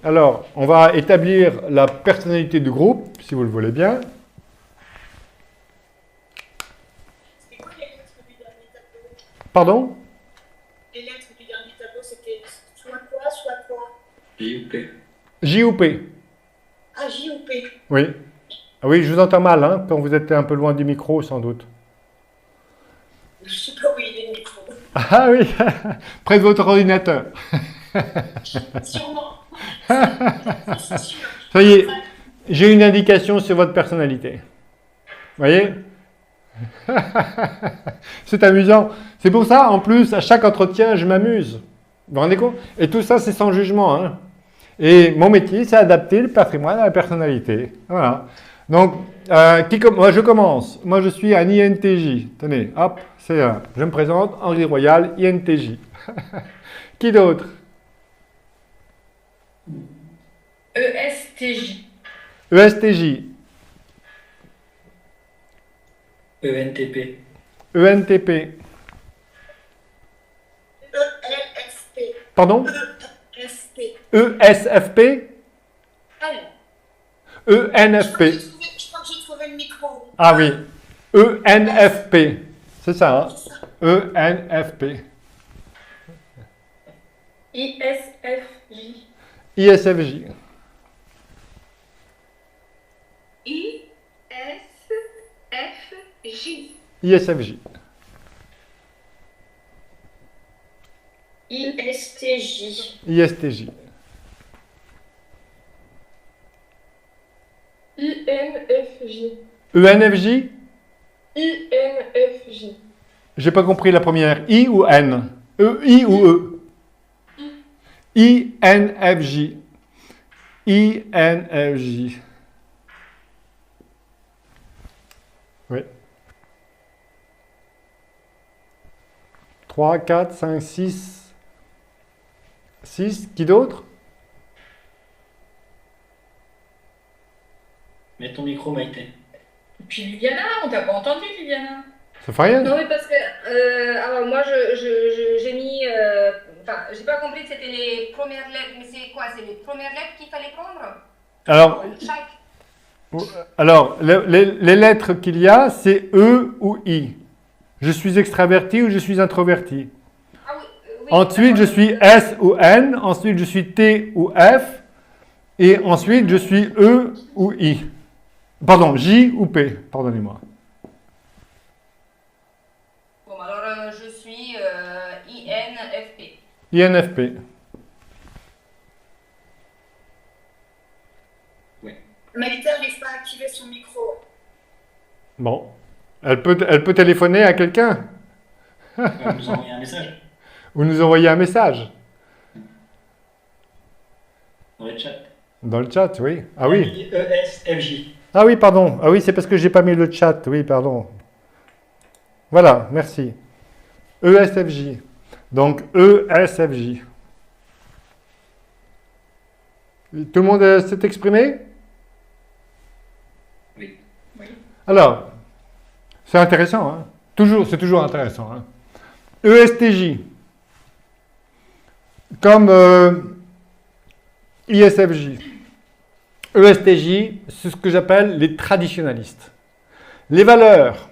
Alors, on va établir la personnalité du groupe, si vous le voulez bien. C'est quoi les lettres du dernier tableau? Pardon? Les lettres du dernier tableau, c'était soit quoi, soit quoi? J ou P. J ou P? Ah, J ou P? Oui. Ah oui, je vous entends mal, hein, quand vous êtes un peu loin du micro, sans doute. Je sais pas où il est le micro. Ah oui, près de votre ordinateur. Sûrement. C'est sûr. Ça y est, j'ai une indication sur votre personnalité. Vous voyez? C'est amusant. C'est pour ça, en plus, à chaque entretien, je m'amuse. Vous vous rendez compte? Et tout ça, c'est sans jugement. Hein. Et mon métier, c'est adapter le patrimoine à la personnalité. Voilà. Donc, moi, je commence. Moi, je suis un INTJ. Tenez, hop, je me présente, Henri Royal, INTJ. Qui d'autre? ESTJ. ESTJ. ENTP. ENTP. ELFP. Pardon? ESP. ESFP? L. ENFP. Je crois que j'ai trouvé le micro. Ah oui. ENFP. C'est ça, hein? ENFP. ISFJ. ISFJ. ISFJ. ISFJ. ISTJ. ISTJ. INFJ. ENFJ? INFJ. J'ai pas compris la première. I ou N? I ou E? INFJ. INFJ. Oui. 3, 4, 5, 6. 6. Qui d'autre? Mets ton micro, Maïté. Et puis Liliana, on t'a pas entendu, Liliana? Ça fait rien? Non, mais parce que alors moi, j'ai mis. Enfin, j'ai pas compris que c'était les premières lettres. Mais c'est quoi? C'est les premières lettres qu'il fallait prendre? Alors, Chaque. alors les lettres qu'il y a, c'est E ou I. Je suis extraverti ou je suis introverti. Ah oui, oui. Ensuite, je suis S ou N. Ensuite, je suis T ou F. Et ensuite, je suis E ou I. Pardon, J ou P. Pardonnez-moi. Bon, alors je suis INFP. INFP. Maïté n'arrive pas à activer son micro. Bon. Elle peut téléphoner à quelqu'un On va nous envoyer un message ou nous envoyer un message. dans le chat. Dans le chat, oui. Ah oui. ESFJ. Ah oui, pardon. Ah oui, c'est parce que j'ai pas mis le chat. Oui, pardon. Voilà, merci. ESFJ. Donc, ESFJ. Tout le monde s'est exprimé? Oui. Alors, c'est intéressant, hein? C'est toujours intéressant, hein? ESTJ. Comme ISFJ. ESTJ, c'est ce que j'appelle les traditionalistes. Les valeurs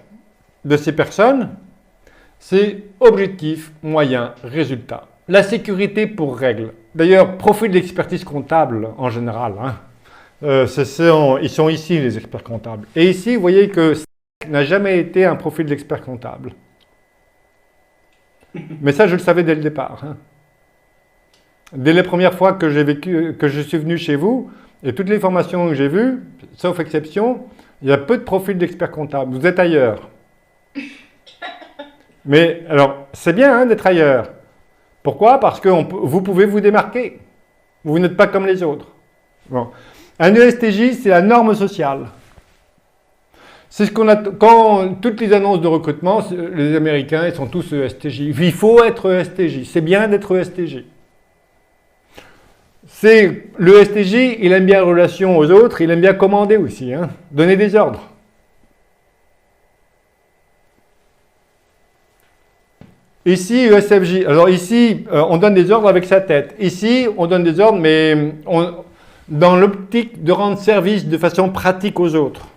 de ces personnes, c'est objectif, moyen, résultat. La sécurité pour règle. D'ailleurs, profil d'expertise comptable en général. Hein. Ils sont ici les experts comptables. Et ici, vous voyez que n'a jamais été un profil d'expert comptable. Mais ça, je le savais dès le départ. Hein. Dès les premières fois que je suis venu chez vous, et toutes les formations que j'ai vues, sauf exception, il y a peu de profils d'experts comptables. Vous êtes ailleurs. Mais alors, c'est bien hein, d'être ailleurs. Pourquoi? Parce que vous pouvez vous démarquer. Vous n'êtes pas comme les autres. Bon. Un ESTJ, c'est la norme sociale. C'est ce qu'on a quand toutes les annonces de recrutement, les Américains, ils sont tous ESTJ. Il faut être ESTJ. C'est bien d'être ESTJ. C'est le ESTJ, il aime bien la relation aux autres, il aime bien commander aussi, hein, donner des ordres. Ici, ESFJ. Alors ici, on donne des ordres avec sa tête. Ici, on donne des ordres, mais dans l'optique de rendre service de façon pratique aux autres.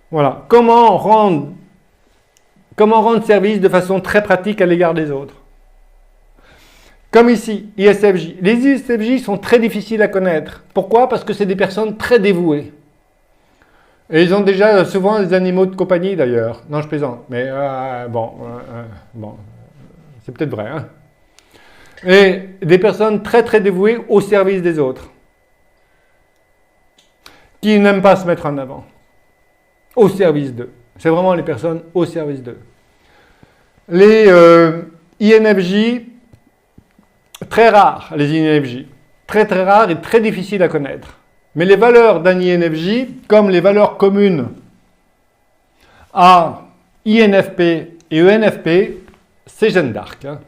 Voilà. Comment rendre service de façon très pratique à l'égard des autres. Comme ici, ISFJ. Les ISFJ sont très difficiles à connaître. Pourquoi? Parce que c'est des personnes très dévouées. Et ils ont déjà souvent des animaux de compagnie d'ailleurs. Non, je plaisante, mais bon, c'est peut-être vrai. Hein? Et des personnes très très dévouées au service des autres, qui n'aiment pas se mettre en avant, au service d'eux. C'est vraiment les personnes au service d'eux. Les INFJ, très rares, les INFJ, très très rares et très difficiles à connaître. Mais les valeurs d'un INFJ, comme les valeurs communes à INFP et ENFP, c'est Jeanne d'Arc. Hein.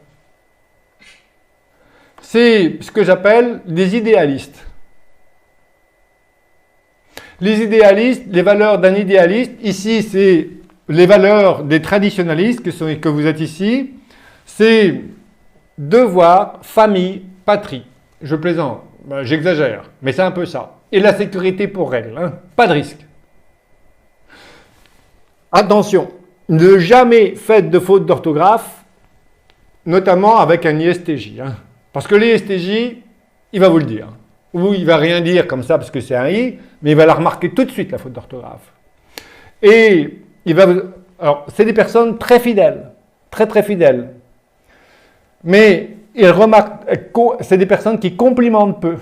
C'est ce que j'appelle des idéalistes. Les idéalistes, les valeurs d'un idéaliste, ici c'est les valeurs des traditionalistes que vous êtes ici, c'est devoir, famille, patrie. Je plaisante, j'exagère, mais c'est un peu ça. Et la sécurité pour elle, hein. Pas de risque. Attention, ne jamais faites de faute d'orthographe, notamment avec un ISTJ. Hein. Parce que l'ISTJ, il va vous le dire. Ou il va rien dire comme ça parce que c'est un I, mais il va la remarquer tout de suite, la faute d'orthographe. Et il va vous... Alors, c'est des personnes très fidèles, très très fidèles. Mais il remarque, c'est des personnes qui complimentent peu.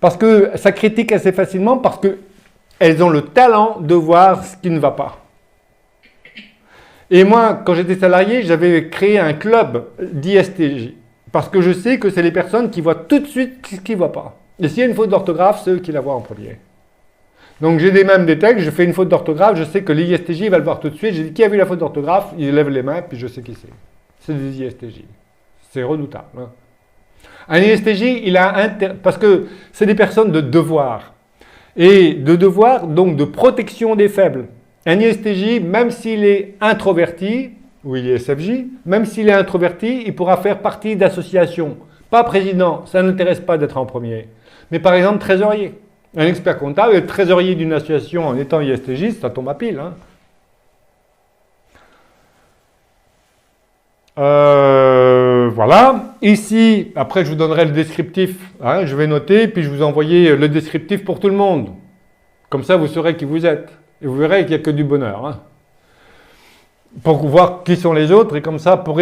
Parce que ça critique assez facilement, parce qu'elles ont le talent de voir ce qui ne va pas. Et moi, quand j'étais salarié, j'avais créé un club d'ISTJ. Parce que je sais que c'est les personnes qui voient tout de suite ce qui ne va pas. Et s'il y a une faute d'orthographe, c'est eux qui la voient en premier. Donc j'ai même des textes, je fais une faute d'orthographe, je sais que l'ISTJ va le voir tout de suite. J'ai dit, qui a vu la faute d'orthographe? Il lève les mains, puis je sais qui c'est. C'est des ISTJ. C'est redoutable. Hein. Un ISTJ, parce que c'est des personnes de devoir. Et de devoir, donc de protection des faibles. Un ISTJ, même s'il est introverti, ou il est SFJ, même s'il est introverti, il pourra faire partie d'associations. Pas président, ça n'intéresse pas d'être en premier. Mais par exemple, trésorier. Un expert comptable est trésorier d'une association en étant ISTJ, ça tombe à pile. Hein. Voilà. Ici, après je vous donnerai le descriptif. Hein, je vais noter, puis je vous envoyer le descriptif pour tout le monde. Comme ça, vous saurez qui vous êtes. Et vous verrez qu'il n'y a que du bonheur. Hein. Pour voir qui sont les autres, et comme ça, pour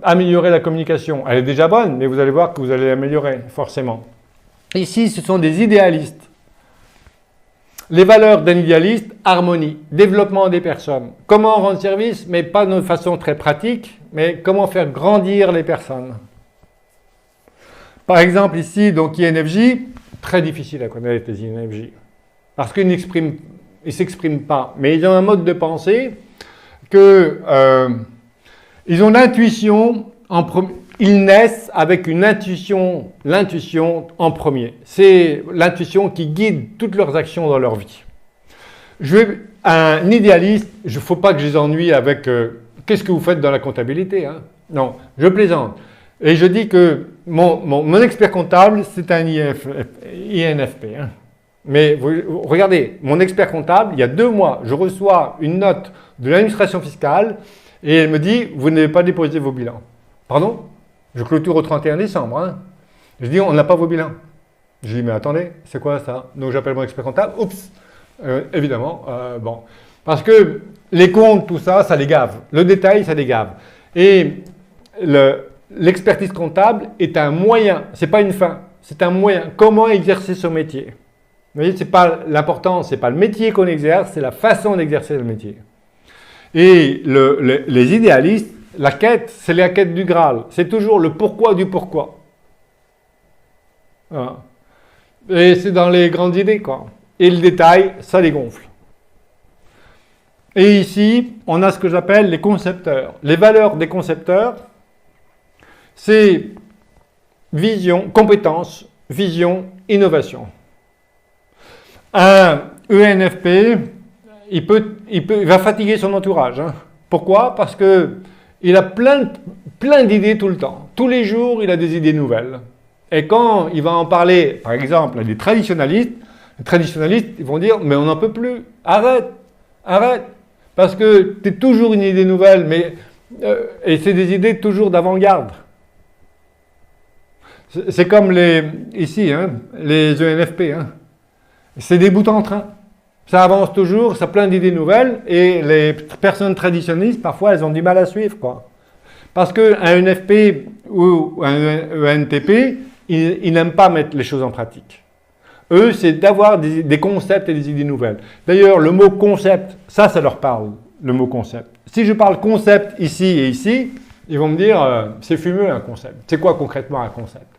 améliorer la communication. Elle est déjà bonne, mais vous allez voir que vous allez l'améliorer, forcément. Ici, ce sont des idéalistes. Les valeurs d'un idéaliste, harmonie, développement des personnes. Comment rendre service, mais pas de façon très pratique, mais comment faire grandir les personnes. Par exemple, ici, donc INFJ, très difficile à connaître les INFJ. Parce qu'ils ne s'expriment pas, mais ils ont un mode de pensée que ils ont l'intuition en premier. Ils naissent avec l'intuition en premier. C'est l'intuition qui guide toutes leurs actions dans leur vie. Un idéaliste, il ne faut pas que je les ennuie avec qu'est-ce que vous faites dans la comptabilité, hein? Non, je plaisante. Et je dis que mon expert comptable, c'est un INFP. Hein? Mais regardez, mon expert comptable, il y a 2 mois, je reçois une note de l'administration fiscale et elle me dit, vous n'avez pas déposé vos bilans. Pardon? Je clôture au 31 décembre. Hein. Je dis, on n'a pas vos bilans. Je dis, mais attendez, c'est quoi ça? Donc j'appelle mon expert comptable. Oups, évidemment, bon. Parce que les comptes, tout ça, ça les gave. Le détail, ça les gave. Et l'expertise comptable est un moyen, c'est pas une fin, c'est un moyen. Comment exercer son métier? Vous voyez, c'est pas l'important, c'est pas le métier qu'on exerce, c'est la façon d'exercer le métier. Et les idéalistes, la quête, c'est la quête du Graal. C'est toujours le pourquoi du pourquoi. Voilà. Et c'est dans les grandes idées, quoi. Et le détail, ça les gonfle. Et ici, on a ce que j'appelle les concepteurs. Les valeurs des concepteurs, c'est vision, compétence, vision, innovation. Un ENFP, il va fatiguer son entourage. Hein. Pourquoi? Parce que il a plein d'idées tout le temps. Tous les jours, il a des idées nouvelles. Et quand il va en parler, par exemple, à des traditionalistes, les traditionalistes, ils vont dire, mais on n'en peut plus, arrête, arrête. Parce que tu es toujours une idée nouvelle, mais, et c'est des idées toujours d'avant-garde. C'est comme ici, hein, les ENFP. Hein. C'est des bouts en train. Ça avance toujours, ça a plein d'idées nouvelles, et les personnes traditionnalistes, parfois, elles ont du mal à suivre, quoi. Parce qu'un ENFP ou un ENTP, ils n'aiment pas mettre les choses en pratique. Eux, c'est d'avoir des concepts et des idées nouvelles. D'ailleurs, le mot concept, ça leur parle, le mot concept. Si je parle concept ici et ici, ils vont me dire, c'est fumeux un concept. C'est quoi concrètement un concept?